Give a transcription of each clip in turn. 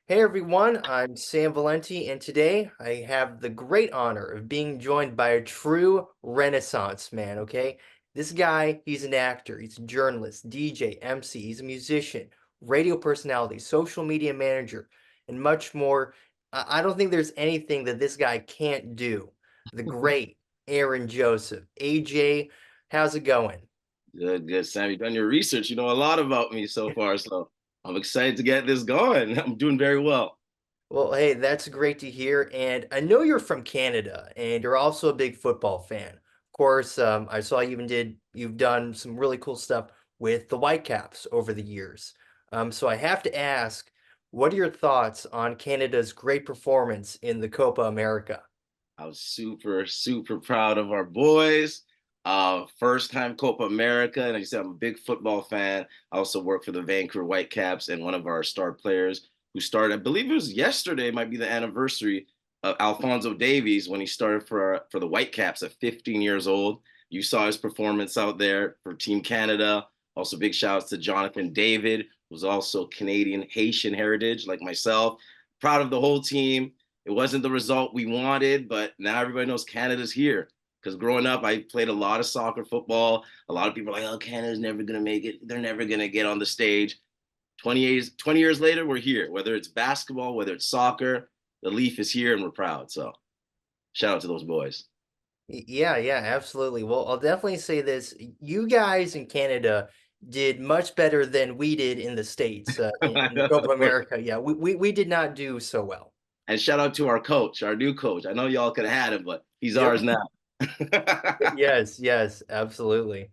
Hey everyone, I'm Sam Valenti, and today I have the great honor of being joined by a true Renaissance man, okay? This guy, he's an actor, he's a journalist, DJ, MC, he's a musician, radio personality, social media manager, and much more. I don't think there's anything that this guy can't do. The great Aaron Joseph. AJ, how's it going? Good, good, Sam. You've done your research. You know a lot about me so far, so I'm excited to get this going. I'm doing very well. Well, hey, that's great to hear. And I know you're from Canada and you're also a big football fan. Of course, I saw you've done some really cool stuff with the Whitecaps over the years. So I have to ask, what are your thoughts on Canada's great performance in the Copa America? I was super, super proud of our boys. First time Copa America, and like I said, I'm a big football fan. I also work for the Vancouver Whitecaps, and one of our star players who started, I believe it was yesterday, might be the anniversary of Alfonso Davies when he started for the Whitecaps at 15 years old. You saw his performance out there for Team Canada. Also, big shouts to Jonathan David, who's also Canadian Haitian heritage, like myself. Proud of the whole team. It wasn't the result we wanted, but now everybody knows Canada's here. Because growing up, I played a lot of soccer, football. A lot of people are like, oh, Canada's never going to make it. They're never going to get on the stage. 20 years later, we're here. Whether it's basketball, whether it's soccer, the Leaf is here and we're proud. So shout out to those boys. Yeah, yeah, absolutely. Well, I'll definitely say this. You guys in Canada did much better than we did in the States, in the Copa America. Yeah, we did not do so well. And shout out to our coach, our new coach. I know y'all could have had him, but he's Yep. ours now. Yes, yes, absolutely.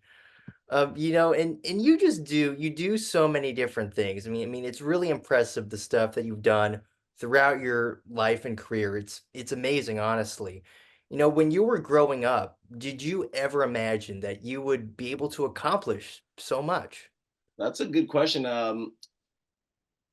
And you do so many different things. I mean, it's really impressive the stuff that you've done throughout your life and career. It's amazing, honestly. When you were growing up, did you ever imagine that you would be able to accomplish so much? That's a good question.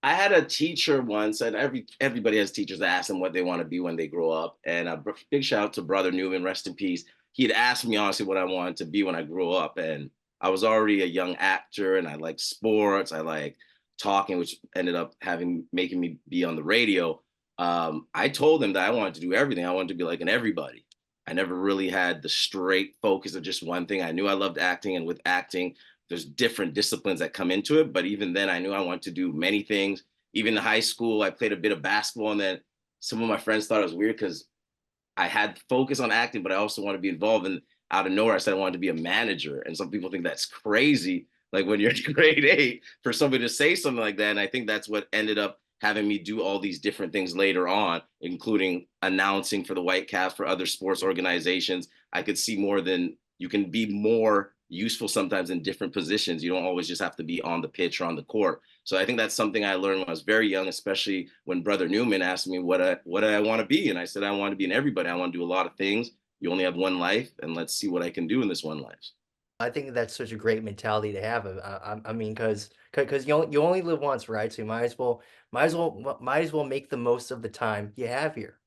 I had a teacher once, and everybody has teachers that ask them what they want to be when they grow up. And a big shout out to Brother Newman, rest in peace. He had asked me honestly what I wanted to be when I grew up, and I was already a young actor, and I liked sports, I like talking, which ended up having making me be on the radio. I told him that I wanted to do everything. I wanted to be like an everybody. I never really had the straight focus of just one thing. I knew I loved acting, and with acting, there's different disciplines that come into it. But even then, I knew I wanted to do many things. Even in high school, I played a bit of basketball, and then some of my friends thought it was weird because I had focus on acting, but I also want to be involved. And out of nowhere, I said I wanted to be a manager. And some people think that's crazy, like when you're in grade 8, for somebody to say something like that. And I think that's what ended up having me do all these different things later on, including announcing for the Whitecaps for other sports organizations. I could see more than you can be more useful sometimes in different positions. You don't always just have to be on the pitch or on the court. So I think that's something I learned when I was very young, especially when Brother Newman asked me what I want to be, and I said I want to be an everybody. I want to do a lot of things. You only have one life, and let's see what I can do in this one life. I think that's such a great mentality to have. I mean, because you only live once, right? So you might as well make the most of the time you have here.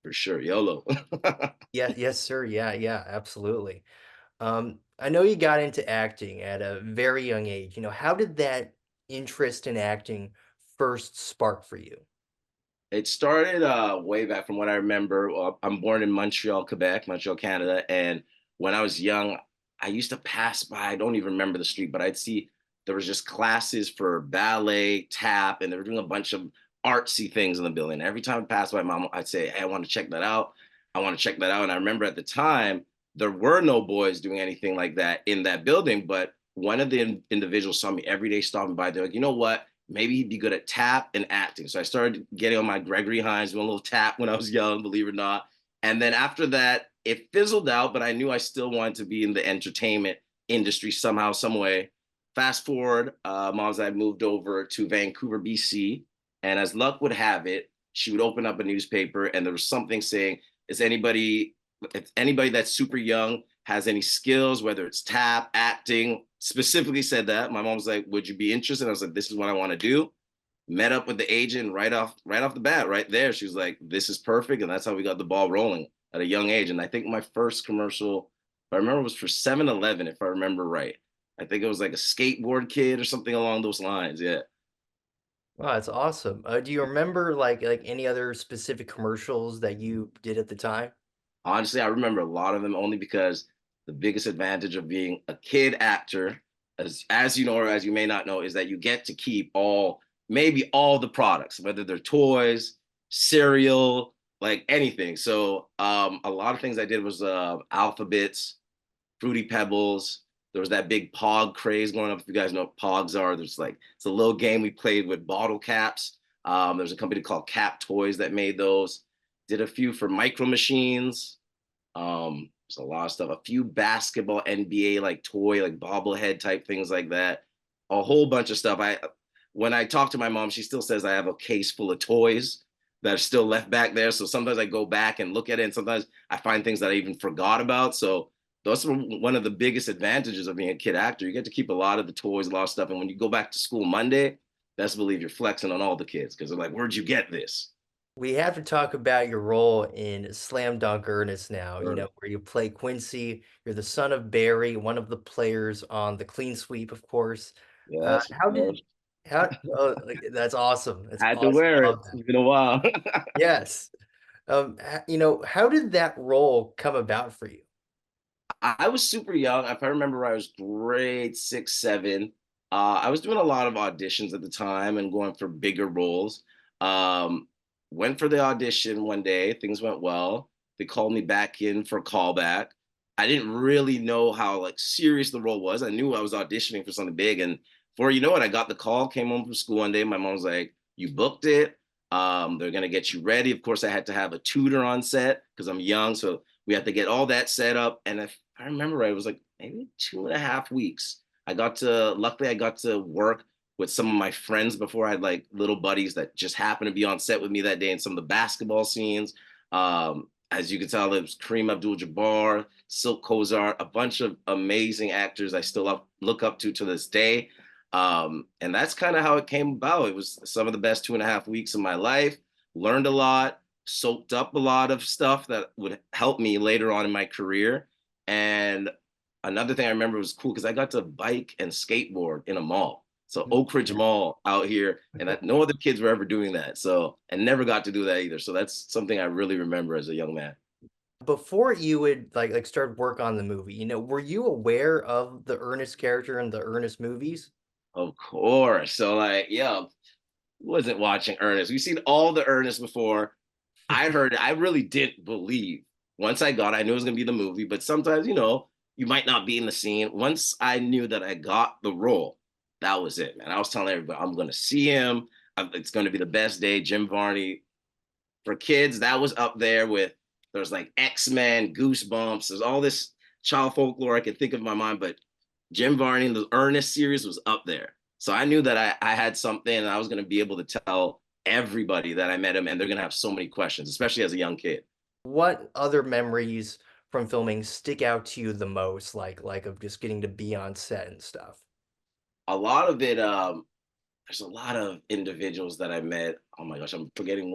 For sure, YOLO. Yeah, yes, sir. Yeah, yeah, absolutely. I know you got into acting at a very young age. How did that interest in acting first spark for you? It started way back from what I remember. I'm born in Montreal, Quebec, Montreal, Canada. And when I was young, I used to pass by, I don't even remember the street, but I'd see there was just classes for ballet, tap, and they were doing a bunch of artsy things in the building. Every time I passed by, mom, I'd say, hey, I want to check that out. I want to check that out. And I remember at the time, there were no boys doing anything like that in that building. But one of the individuals saw me every day stopping by. They're like, you know what? Maybe he'd be good at tap and acting. So I started getting on my Gregory Hines, doing a little tap when I was young, believe it or not. And then after that, it fizzled out, but I knew I still wanted to be in the entertainment industry somehow, some way. Fast forward, mom's and I moved over to Vancouver, BC. And as luck would have it, she would open up a newspaper and there was something saying, is anybody, if anybody that's super young has any skills, whether it's tap, acting, specifically said that. My mom was like, would you be interested? I was like, this is what I want to do. Met up with the agent right off the bat, right there. She was like, this is perfect. And that's how we got the ball rolling at a young age. And I think my first commercial, if I remember, was for 7-Eleven, if I remember right. I think it was like a skateboard kid or something along those lines. Yeah. Wow, that's awesome. Do you remember like any other specific commercials that you did at the time? Honestly, I remember a lot of them only because the biggest advantage of being a kid actor, as you know or as you may not know, is that you get to keep maybe all the products, whether they're toys, cereal, like anything. So a lot of things I did was alphabets, Fruity Pebbles. There was that big Pog craze going up. If you guys know what Pogs are, there's like it's a little game we played with bottle caps. There's a company called Cap Toys that made those. Did a few for Micro Machines. There's a lot of stuff. A few basketball NBA like toy, like bobblehead type things like that. A whole bunch of stuff. I when I talk to my mom, she still says I have a case full of toys that are still left back there. So sometimes I go back and look at it, and sometimes I find things that I even forgot about. So that's one of the biggest advantages of being a kid actor. You get to keep a lot of the toys, a lot of stuff. And when you go back to school Monday, best believe you're flexing on all the kids because they're like, "Where'd you get this?" We have to talk about your role in Slam Dunk Ernest now, Or, where you play Quincy. You're the son of Barry, one of the players on the clean sweep, of course. yes, How did like, that's awesome. That's I had to awesome. wear it. Love that. It's been a while. Yes. How did that role come about for you? I was super young. If I remember, I was grade six, seven. I was doing a lot of auditions at the time and going for bigger roles. Um, Went for the audition one day. Things went well. They called me back in for a callback. I didn't really know how like serious the role was. I knew I was auditioning for something big, and before you know it, I got the call. Came home from school one day. My mom was like, "You booked it. They're gonna get you ready." Of course, I had to have a tutor on set because I'm young, so we had to get all that set up. And if I remember right, it was like maybe 2.5 weeks. Luckily, I got to work with some of my friends before. I had like little buddies that just happened to be on set with me that day in some of the basketball scenes. As you can tell, it was Kareem Abdul-Jabbar, Silk Kozart, a bunch of amazing actors I still look up to this day. And that's kind of how it came about. It was some of the best 2.5 weeks of my life. Learned a lot, soaked up a lot of stuff that would help me later on in my career. And another thing I remember was cool because I got to bike and skateboard in a mall. So Oak Ridge Mall out here, and no other kids were ever doing that. So I never got to do that either. So that's something I really remember as a young man. Before you would like start work on the movie, were you aware of the Ernest character in the Ernest movies? Of course. So like, yeah, wasn't watching Ernest. We've seen all the Ernest before. I heard it. I really didn't believe. Once I knew it was gonna be the movie, but sometimes, you might not be in the scene. Once I knew that I got the role, that was it, man. I was telling everybody, I'm gonna see him. It's gonna be the best day. Jim Varney for kids, that was up there with there's like X-Men, Goosebumps, there's all this child folklore I can think of in my mind, but Jim Varney and the Ernest series was up there. So I knew that I had something and I was going to be able to tell everybody that I met him, and they're going to have so many questions, especially as a young kid. What other memories from filming stick out to you the most, like of just getting to be on set and stuff? A lot of it, there's a lot of individuals that I met. Oh my gosh, I'm forgetting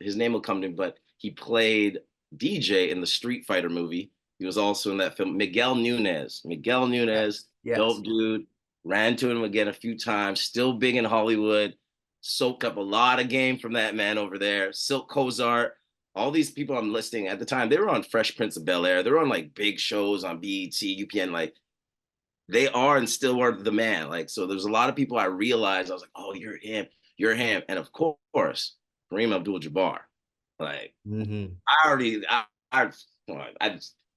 his name will come to me, but he played DJ in the Street Fighter movie. He was also in that film. Miguel Nunez. Miguel Nunez, Yes. Yes. dope dude. Ran to him again a few times. Still big in Hollywood. Soaked up a lot of game from that man over there. Silk Kozart. All these people I'm listing at the time, they were on Fresh Prince of Bel Air. They were on like big shows on BET, UPN. Like they are and still are the man. Like, so there's a lot of people I realized I was like, oh, you're him. And of course, Kareem Abdul Jabbar. Like, Hmm. I already, I,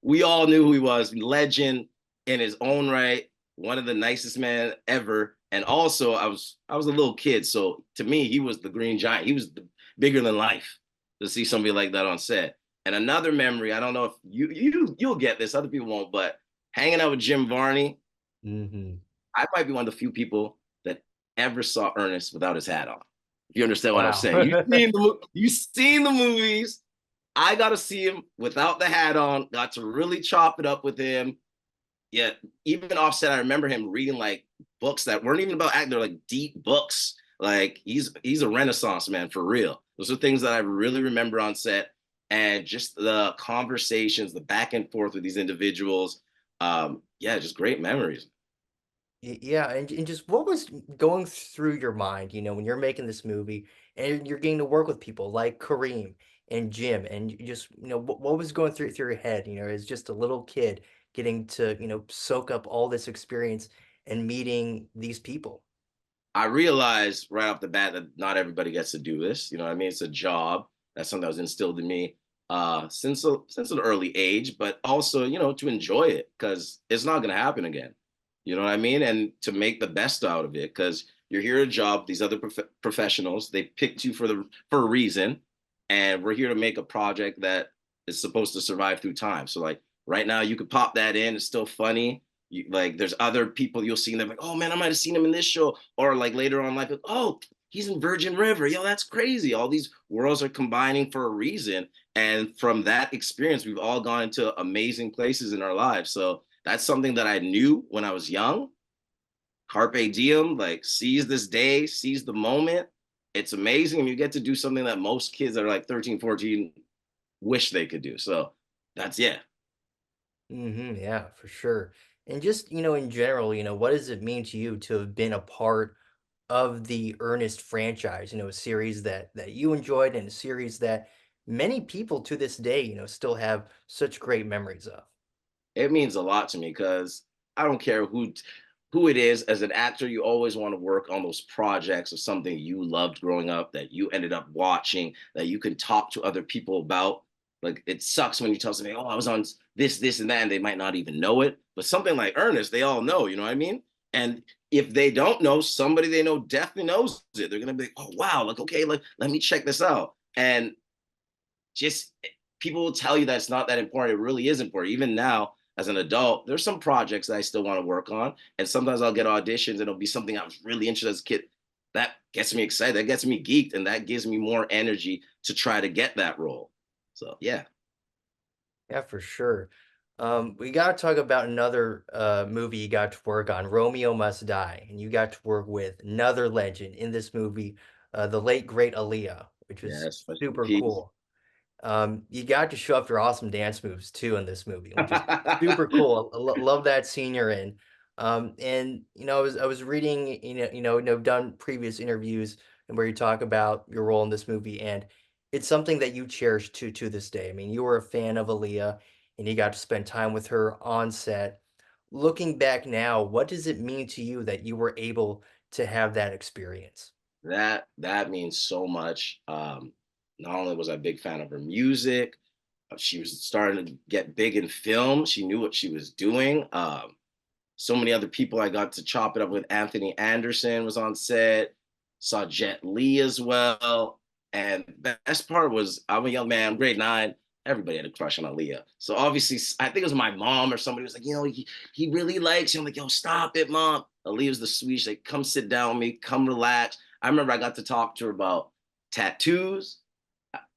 we all knew who he was, legend in his own right, one of the nicest men ever. And also, I was a little kid, so to me, he was the Green Giant. He was bigger than life to see somebody like that on set. And another memory, I don't know if you'll get this, other people won't, but hanging out with Jim Varney, Hmm. I might be one of the few people that ever saw Ernest without his hat on. If you understand what I'm Wow. saying, you've seen the movies. I got to see him without the hat on. Got to really chop it up with him. Yet even offset, I remember him reading like books that weren't even about acting. They're like deep books. Like he's a Renaissance man for real. Those are things that I really remember on set, and just the conversations, the back and forth with these individuals. Yeah, just great memories. Yeah, and just what was going through your mind, when you're making this movie and you're getting to work with people like Kareem and Jim, and you just, what was going through your head, as just a little kid getting to, soak up all this experience and meeting these people. I realized right off the bat that not everybody gets to do this. You know what I mean? It's a job. That's something that was instilled in me since an early age, but also, to enjoy it because it's not going to happen again. You know what I mean? And to make the best out of it because you're here at a job. These other professionals, they picked you for a reason, and we're here to make a project that is supposed to survive through time. So like right now, you could pop that in. It's still funny. Like there's other people you'll see and they're like, oh man, I might have seen him in this show, or like later on life, like, oh, he's in Virgin River. Yo, that's crazy. All these worlds are combining for a reason. And from that experience, we've all gone into amazing places in our lives. So that's something that I knew when I was young. Carpe diem, like seize this day, seize the moment. It's amazing. And you get to do something that most kids that are like 13, 14 wish they could do. So that's, yeah. Yeah, for sure. And just, in general, what does it mean to you to have been a part of the Ernest franchise, a series that you enjoyed and a series that many people to this day, still have such great memories of. It means a lot to me because I don't care who it is. As an actor, you always want to work on those projects of something you loved growing up that you ended up watching that you can talk to other people about. Like it sucks when you tell somebody, "Oh, I was on this, and that," and they might not even know it. But something like Ernest, they all know. You know what I mean? And if they don't know, somebody they know definitely knows it. They're gonna be like, "Oh, wow! Like, okay, like let me check this out." And just people will tell you that it's not that important. It really is important. Even now, as an adult, there's some projects that I still want to work on. And sometimes I'll get auditions and it'll be something I was really interested as a kid. That gets me excited. That gets me geeked. And that gives me more energy to try to get that role. So yeah. Yeah, for sure. We got to talk about another movie you got to work on, Romeo Must Die, and you got to work with another legend in this movie, the late great Aaliyah, which was Yes, rest in super peace. cool. You got to show off your awesome dance moves too in this movie, which is super cool. Love that scene you're in. And I was reading, done previous interviews and where you talk about your role in this movie, and it's something that you cherish to this day. I mean, you were a fan of Aaliyah, and you got to spend time with her on set. Looking back now, what does it mean to you that you were able to have that experience? That means so much. Not only was I a big fan of her music, she was starting to get big in film. She knew what she was doing. So many other people I got to chop it up with. Anthony Anderson was on set, saw Jet Li as well. And the best part was I'm a young man, I'm grade 9. Everybody had a crush on Aaliyah. So obviously, I think it was my mom or somebody was like, he really likes you. I'm like, yo, stop it, mom. Aaliyah was the sweet. She's like, come sit down with me, come relax. I remember I got to talk to her about tattoos.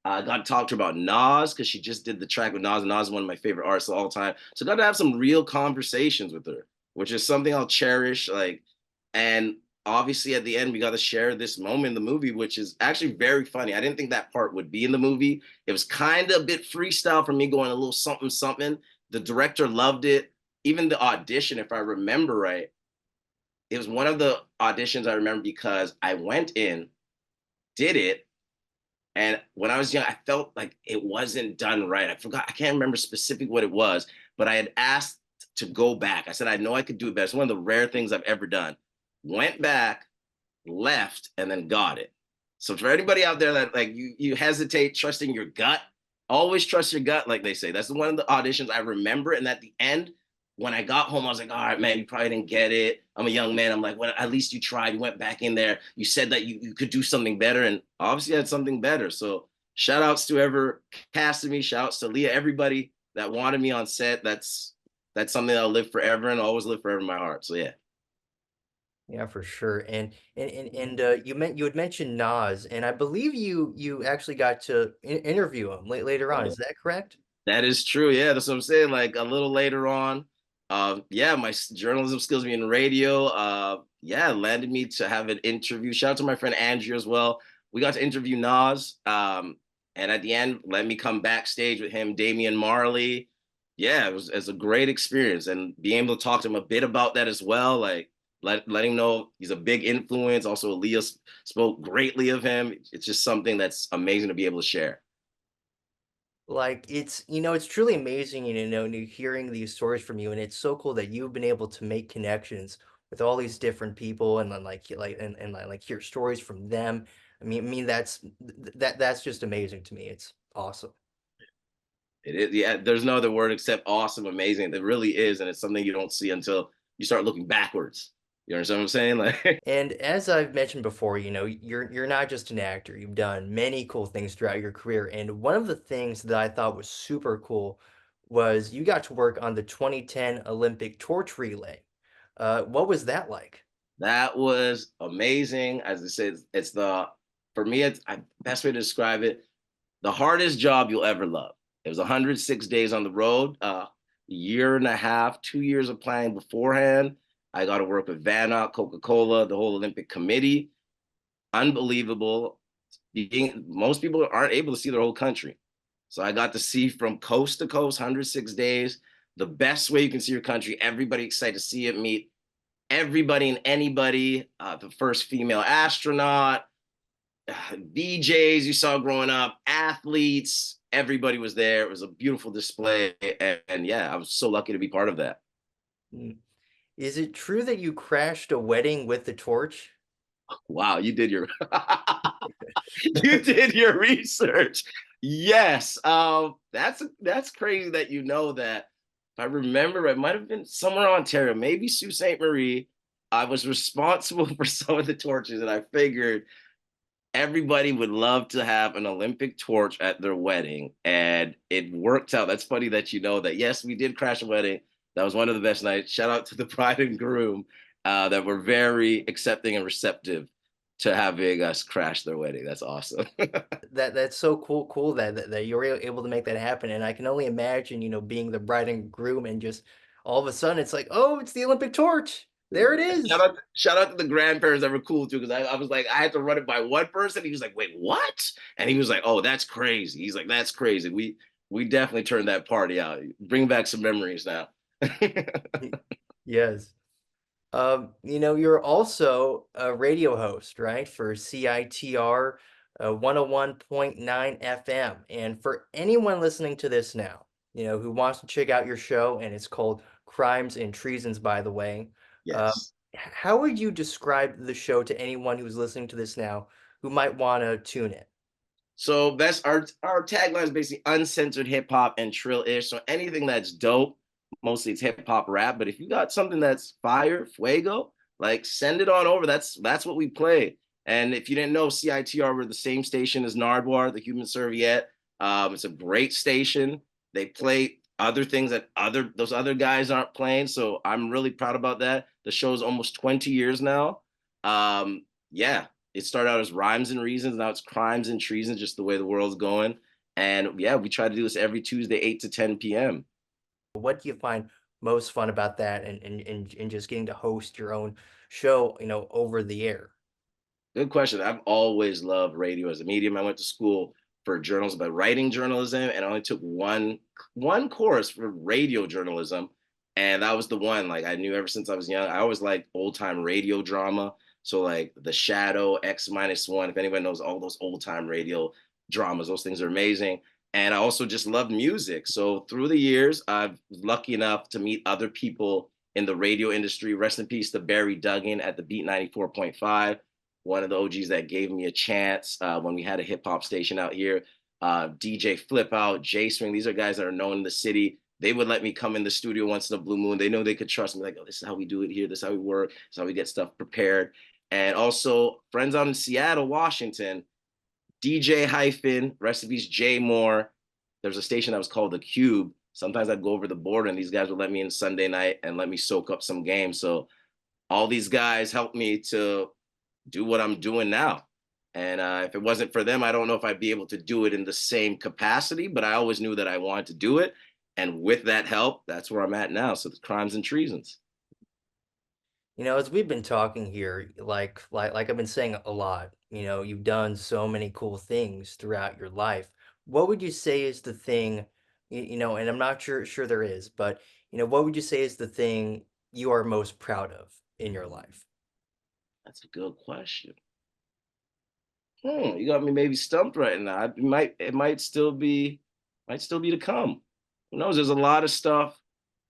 I got to talk to her about Nas because she just did the track with Nas. And Nas is one of my favorite artists of all time. So I got to have some real conversations with her, which is something I'll cherish. Like, and obviously at the end we got to share this moment in the movie, which is actually very funny. I didn't think that part would be in the movie. It was kind of a bit freestyle for me, going a little something something. The director loved it. Even the audition, if I remember right, it was one of the auditions I remember because I went in, did it, and when I was young, I felt like it wasn't done right. I forgot, I can't remember specific what it was, but I had asked to go back. I said, I know I could do it better. It's one of the rare things I've ever done. Went back, left, and then got it. So for anybody out there that like you hesitate trusting your gut, always trust your gut, like they say. That's one of the auditions I remember. And at the end, when I got home, I was like, all right, man, you probably didn't get it. I'm a young man. I'm like, well, at least you tried. You went back in there. You said that you could do something better. And obviously I had something better. So shout outs to whoever casted me. Shout outs to Leah, everybody that wanted me on set. That's something that'll live forever and always live forever in my heart. So yeah. Yeah, for sure. And you had mentioned Nas, and I believe you actually got to interview him later on. Is that correct? That is true. Yeah, that's what I'm saying. Like a little later on, yeah, my journalism skills being in radio, yeah, landed me to have an interview. Shout out to my friend Andrew as well. We got to interview Nas, and at the end, let me come backstage with him, Damian Marley. Yeah, it was a great experience, and being able to talk to him a bit about that as well. Like, let him know he's a big influence. Also, Aaliyah spoke greatly of him. It's just something that's amazing to be able to share. Like, it's truly amazing, hearing these stories from you, and it's so cool that you've been able to make connections with all these different people and then like hear stories from them. I mean that's just amazing to me. It's awesome. It is, yeah. There's no other word except awesome, amazing. It really is, and it's something you don't see until you start looking backwards. You understand what I'm saying? Like, And as I've mentioned before, you're not just an actor. You've done many cool things throughout your career. And one of the things that I thought was super cool was you got to work on the 2010 Olympic torch relay. What was that like? that was amazing. As I said, it's the for me, it's best way to describe it, the hardest job you'll ever love. It was 106 days on the road, a year and a half, 2 years of planning beforehand. I got to work with Vanna, Coca-Cola, the whole Olympic committee. Unbelievable. Most people aren't able to see their whole country. So I got to see from coast to coast, 106 days, the best way you can see your country. Everybody excited to see it, meet everybody and anybody. The first female astronaut, VJs you saw growing up, athletes, everybody was there. It was a beautiful display. And yeah, I was so lucky to be part of that. Mm. Is it true that you crashed a wedding with the torch? Wow, you did your you did your research. Yes. That's crazy that you know that. If I remember, it might have been somewhere in Ontario, maybe Sault Ste. Marie. I was responsible for some of the torches, and I figured everybody would love to have an Olympic torch at their wedding, and it worked out. That's funny that you know that. Yes, we did crash a wedding. That was one of the best nights. Shout out to the bride and groom that were very accepting and receptive to having us crash their wedding. That's awesome. That's so cool that you were able to make that happen. And I can only imagine, being the bride and groom and just all of a sudden it's like, oh, it's the Olympic torch. There it is. Shout out to the grandparents that were cool too, because I was like, I had to run it by one person. He was like, wait, what? And he was like, oh, that's crazy. He's like, that's crazy. We definitely turned that party out. Bring back some memories now. Yes. You're also a radio host, right? For CITR 101.9 FM. And for anyone listening to this now, who wants to check out your show, and it's called Crimes and Treasons, by the way. Yes. How would you describe the show to anyone who's listening to this now who might want to tune in? So that's our tagline is basically uncensored hip hop and trill ish. So anything that's dope, mostly it's hip hop rap. But if you got something that's fire, fuego, like send it on over. That's what we play. And if you didn't know, CITR we're the same station as Nardwar, the Human Serviette. It's a great station. They play other things that other those other guys aren't playing. So I'm really proud about that. The show's almost 20 years now. Yeah, it started out as rhymes and reasons. Now it's crimes and treason, just the way the world's going. And yeah, we try to do this every Tuesday, 8 to 10 p.m. What do you find most fun about that and just getting to host your own show, over the air? Good question. I've always loved radio as a medium. I went to school for journalism, but writing journalism, and I only took one course for radio journalism, and that was the one. Like I knew ever since I was young. I always liked old time radio drama. So like The Shadow, X minus one. If anyone knows all those old time radio dramas, those things are amazing. And I also just love music. So through the years, I've lucky enough to meet other people in the radio industry. Rest in peace to Barry Duggan at the Beat 94.5, one of the OGs that gave me a chance when we had a hip hop station out here. DJ Flip Out, J Swing, these are guys that are known in the city. They would let me come in the studio once in a blue moon. They know they could trust me. Like, oh, this is how we do it here. This is how we work. This is how we get stuff prepared. And also, friends out in Seattle, Washington, DJ hyphen, recipes J Moore. There's a station that was called The Cube. Sometimes I'd go over the border and these guys would let me in Sunday night and let me soak up some games. So all these guys helped me to do what I'm doing now. And if it wasn't for them, I don't know if I'd be able to do it in the same capacity, but I always knew that I wanted to do it. And with that help, that's where I'm at now. So the crimes and treasons. As we've been talking here, like I've been saying a lot, you've done so many cool things throughout your life. What would you say is the thing, and I'm not sure there is, but what would you say is the thing you are most proud of in your life? That's a good question. You got me maybe stumped right now. It might still be to come. Who knows? There's a lot of stuff.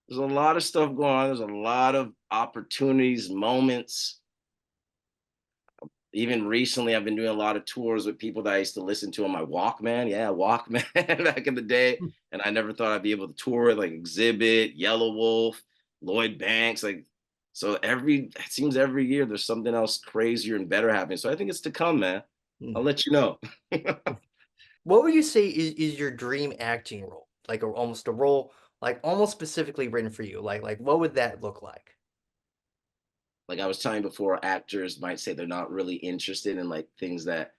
There's a lot of stuff going on. There's a lot of opportunities, moments. Even recently, I've been doing a lot of tours with people that I used to listen to on my Walkman. Yeah, Walkman back in the day. And I never thought I'd be able to tour with like Exhibit, Yellow Wolf, Lloyd Banks. Like, so it seems every year there's something else crazier and better happening. So I think it's to come, man. I'll Mm. let you know. What would you say is your dream acting role? Like almost a role, like almost specifically written for you. Like what would that look like? Like I was telling you before, actors might say they're not really interested in like things that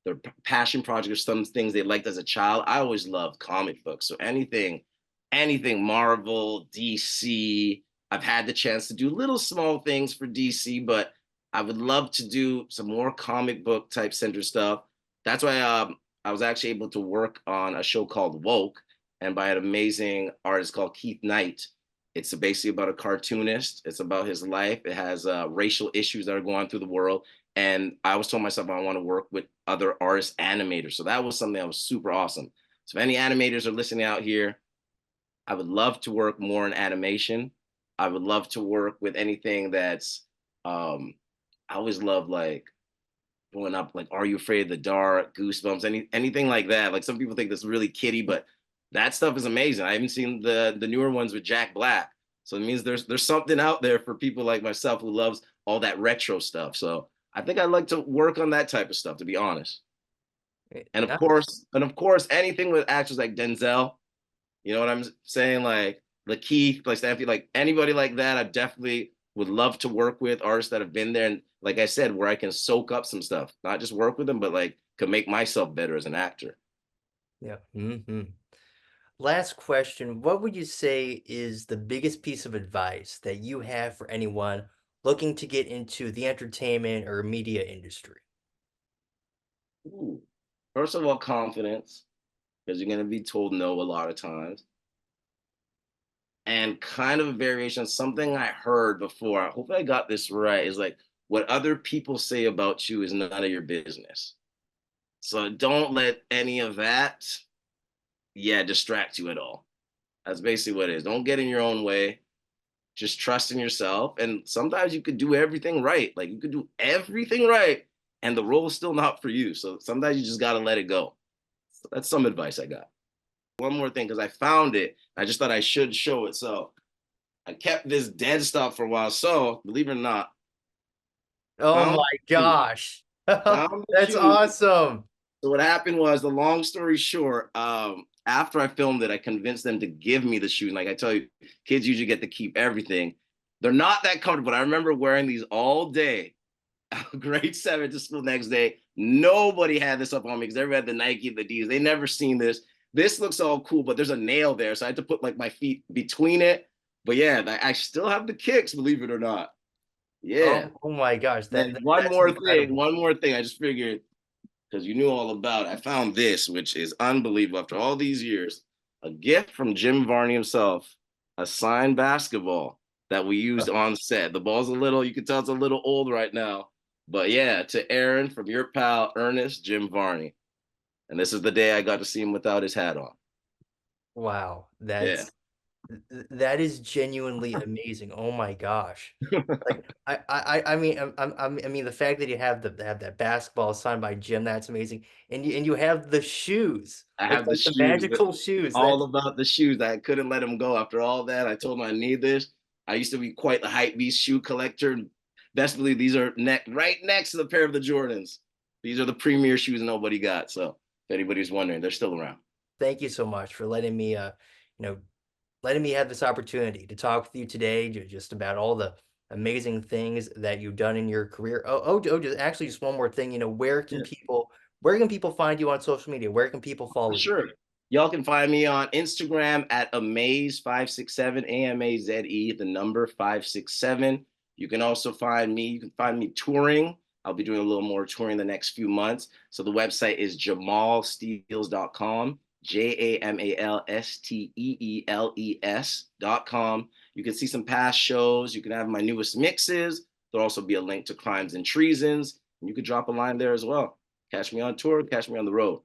their passion project or some things they liked as a child. I always loved comic books. So anything Marvel, DC. I've had the chance to do little small things for DC, but I would love to do some more comic book type center stuff. That's why I was actually able to work on a show called Woke and by an amazing artist called Keith Knight. It's basically about a cartoonist. It's about his life. It has racial issues that are going on through the world. And I always told myself I want to work with other artists, animators. So that was something that was super awesome. So if any animators are listening out here, I would love to work more in animation. I would love to work with anything that's I always love like growing up, like Are You Afraid of the Dark, Goosebumps, anything like that. Like some people think that's really kiddie, but that stuff is amazing. I haven't seen the newer ones with Jack Black. So it means there's something out there for people like myself who loves all that retro stuff. So I think I'd like to work on that type of stuff, to be honest. Nice. And of course, anything with actors like Denzel, you know what I'm saying? Like Lakeith, like Stanfield, like anybody like that, I definitely would love to work with artists that have been there. And like I said, where I can soak up some stuff, not just work with them, but like can make myself better as an actor. Yeah. Last question. What would you say is the biggest piece of advice that you have for anyone looking to get into the entertainment or media industry? Ooh. First of all, confidence, because you're going to be told no a lot of times. And kind of a variation, something I heard before, I hope I got this right, is like what other people say about you is none of your business. So don't let any of that, yeah, distract you at all. That's basically what it is. Don't get in your own way. Just trust in yourself. And sometimes you could do everything right. Like you could do everything right, and the role is still not for you. So sometimes you just got to let it go. So that's some advice I got. One more thing, because I found it. I just thought I should show it. So I kept this dead stop for a while. So believe it or not, Oh found my the shoe. gosh. Found the That's shoe. awesome. So what happened was, the long story short, after I filmed it, I convinced them to give me the shoes. Like I tell you, kids usually get to keep everything. They're not that comfortable. I remember wearing these all day, grade 7 to school next day. Nobody had this up on me because everybody had the Nike, the D's. They never seen this. This looks all cool, but there's a nail there. So I had to put like my feet between it. But yeah, I still have the kicks, believe it or not. Yeah. Oh my gosh. Then That's incredible. one more thing. I just figured, because you knew all about it. I found this, which is unbelievable after all these years. A gift from Jim Varney himself, a signed basketball that we used on set. The ball's a little, you can tell it's a little old right now. But yeah, to Aaron from your pal, Ernest, Jim Varney. And this is the day I got to see him without his hat on. Wow. Yeah. That is genuinely amazing. Oh my gosh. Like I mean I mean the fact that you have that basketball signed by Jim, that's amazing. And you have the shoes. I It's have the like the shoes, magical shoes. all That's about the shoes. I couldn't let him go after all that. I told him I need this. I used to be quite the hype beast shoe collector. Best believe these are right next to the pair of the Jordans. These are the premier shoes nobody got. So if anybody's wondering, they're still around. Thank you so much for letting me you know letting me have this opportunity to talk with you today just about all the amazing things that you've done in your career. Just actually just one more thing, Yeah, where can people find you on social media? Where can people for follow you? sure. Y'all can find me on Instagram at Amaze567, AMAZE, the number 567. You can also you can find me touring. I'll be doing a little more touring the next few months. So the website is jamalsteels.com, JAMALSTEELES.com. You can see some past shows. You can have my newest mixes. There'll also be a link to Crimes and Treasons. And you could drop a line there as well. Catch me on tour, catch me on the road.